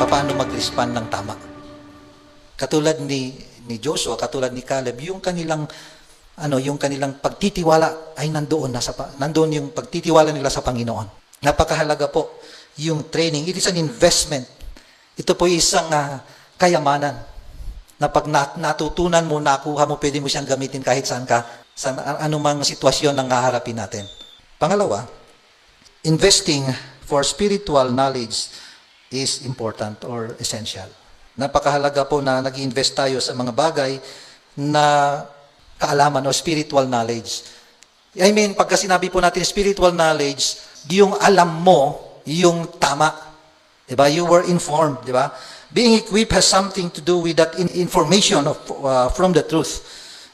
paano mag-respond ng tama. Katulad ni Joshua, katulad ni Caleb, yung kanilang pagtitiwala ay nandoon yung pagtitiwala nila sa Panginoon. Napakahalaga po yung training. It is an investment. Ito po isang kayamanan na pag natutunan mo, nakuha mo, pwede mo siyang gamitin kahit saan ka, sa anumang sitwasyon na haharapin natin. Pangalawa, investing for spiritual knowledge is important or essential. Napakahalaga po na nag-invest tayo sa mga bagay na kaalaman o spiritual knowledge. I mean, pagka sinabi po natin spiritual knowledge, yung alam mo, yung tama. Diba? You were informed. Diba? Being equipped has something to do with that information from the truth.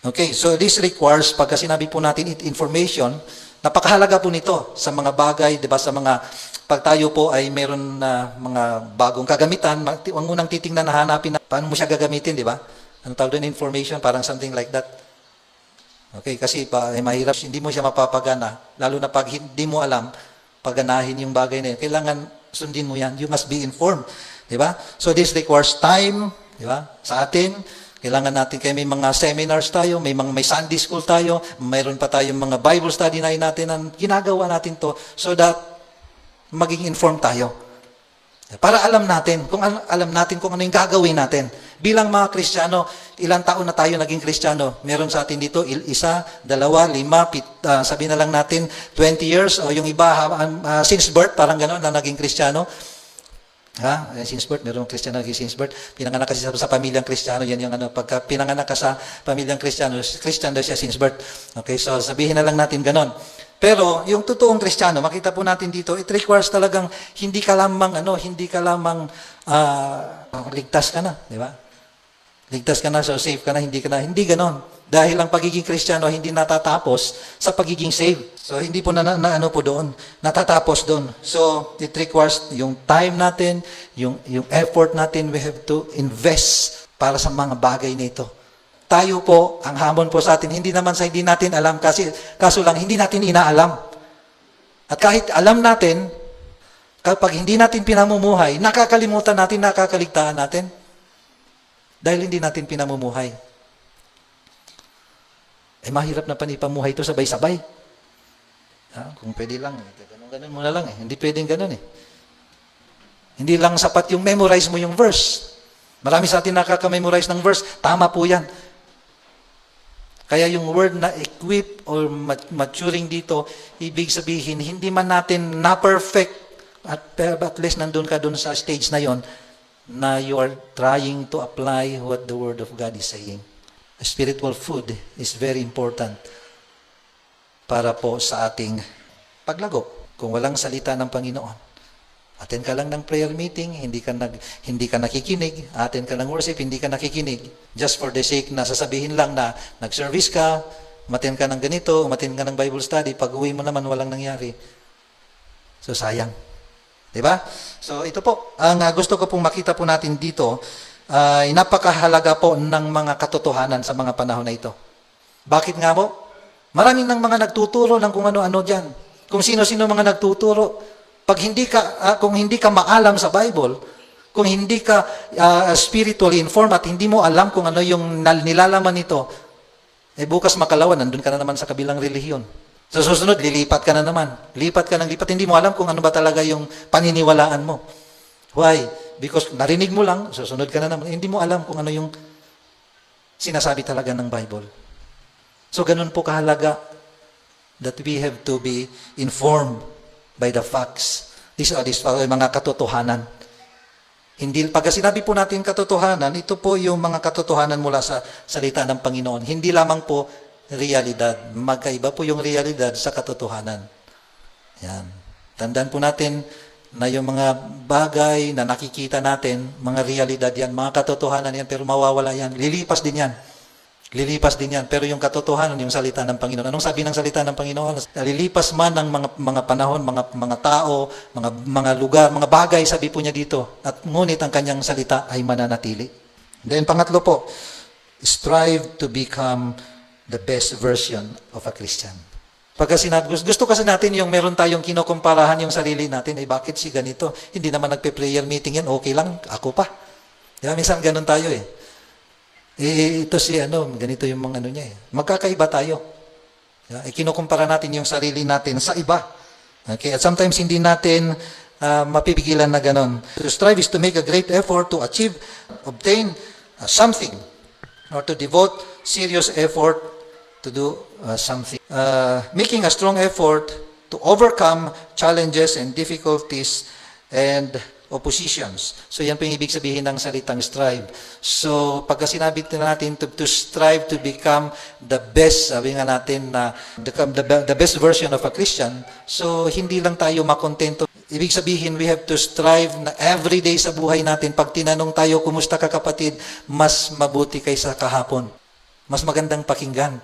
Okay, so this requires, pagka sinabi po natin information, napakahalaga po nito sa mga bagay, diba? Sa mga, pag tayo po ay meron na mga bagong kagamitan, ang unang titingnan na hanapin na paano mo siya gagamitin, diba? Ang tawag doon, information, parang something like that. Okay, kasi mahirap, hindi mo siya mapapagana, lalo na pag hindi mo alam, paganahin yung bagay na yun. Kailangan sundin mo yan. You must be informed. Diba? So this requires time, diba? Sa atin, kailangan natin, kaya may mga seminars tayo, may Sunday school tayo, mayroon pa tayong mga Bible study na natin, ginagawa natin to so that maging informed tayo. Para alam natin kung ano yung gagawin natin. Bilang mga Kristiyano, ilang taon na tayo naging Kristiyano? Meron sa atin dito, 1, 2, 5, sabi na lang natin, 20 years, o yung iba, since birth, parang gano'n na naging Kristiyano. Since birth, meron Kristiyano naging since birth. Pinanganak kasi sa pamilyang Kristiyano, yan yung pagka pinanganak ka sa pamilyang Kristiyano, Kristiyano siya since birth. Okay, so sabihin na lang natin gano'n. Pero yung totoong Kristiyano, makita po natin dito, it requires talagang hindi ka lamang ligtas ka na, di ba? Ligtas ka na, so safe ka na, hindi ganon. Dahil ang pagiging Kristiyano hindi natatapos sa pagiging saved. So hindi po natatapos doon. So it requires yung time natin, yung effort natin, we have to invest para sa mga bagay na ito. Tayo po, ang hamon po sa atin, hindi natin alam, kaso lang hindi natin inaalam. At kahit alam natin, kapag hindi natin pinamumuhay, nakakalimutan natin, nakakaligtaan natin. Dahil hindi natin pinamumuhay. Mahirap na panipamuhay ito sabay-sabay. Kung pwede lang, ganun mo na lang. Hindi pwedeng ganun . Hindi lang sapat yung memorize mo yung verse. Marami sa atin nakaka-memorize ng verse. Tama po yan. Kaya yung word na equip or maturing dito, ibig sabihin, hindi man natin na-perfect, at least nandun ka dun sa stage na yon na you are trying to apply what the Word of God is saying. Spiritual food is very important para po sa ating paglago. Kung walang salita ng Panginoon, attend ka lang ng prayer meeting, hindi ka nakikinig, attend ka ng worship, hindi ka nakikinig. Just for the sake na sasabihin lang na nag-service ka, umattend ka ng ganito, umattend ka ng Bible study, pag uwi mo naman walang nangyari. So sayang. Diba? So ito po, ang gusto ko pong makita po natin dito, ay napakahalaga po ng mga katotohanan sa mga panahon na ito. Bakit nga po? Maraming ng mga nagtuturo ng kung ano-ano dyan. Kung sino-sino mga nagtuturo. Kung hindi ka maalam sa Bible, kung hindi ka spiritually informed at hindi mo alam kung ano yung nilalaman nito, bukas makalawa, nandun ka na naman sa kabilang relihiyon. Sa susunod, lilipat ka na naman. Lipat ka ng lipat. Hindi mo alam kung ano ba talaga yung paniniwalaan mo. Why? Because narinig mo lang, susunod ka na naman. Hindi mo alam kung ano yung sinasabi talaga ng Bible. So, ganun po kahalaga that we have to be informed by the facts. These are mga katotohanan. Hindi, pag sinabi po natin katotohanan, ito po yung mga katotohanan mula sa salita ng Panginoon. Hindi lamang po realidad. Magkaiba po yung realidad sa katotohanan. Yan. Tandaan po natin na yung mga bagay na nakikita natin, mga realidad yan, mga katotohanan yan, pero mawawala yan. Lilipas din yan. Lilipas din yan. Pero yung katotohanan, yung salita ng Panginoon. Anong sabi ng salita ng Panginoon? Lilipas man ng mga panahon, mga tao, mga lugar, mga bagay, sabi po niya dito. At ngunit ang kanyang salita ay mananatili. Then pangatlo po, strive to become the best version of a Christian. Pagka sinabi, gusto kasi natin yung meron tayong kinokomparahan yung sarili natin, eh bakit si ganito? Hindi naman nagpe-prayer meeting yan, okay lang, ako pa. Diba, minsan ganun tayo eh. Eh, ito si ganito yung mga niya eh. Magkakaiba tayo. Diba? Eh, kinukumpara natin yung sarili natin sa iba. Okay, at sometimes hindi natin mapipigilan na ganun. To strive is to make a great effort to achieve, obtain something, or to devote serious effort to do something. Making a strong effort to overcome challenges and difficulties and oppositions. So yan po yung ibig sabihin ng salitang strive. So pagka sinabi natin to strive to become the best, sabi nga natin na become the best version of a Christian, so hindi lang tayo makontento. Ibig sabihin, we have to strive na everyday sa buhay natin. Pag tinanong tayo, kumusta ka kapatid, mas mabuti kaysa kahapon. Mas magandang pakinggan.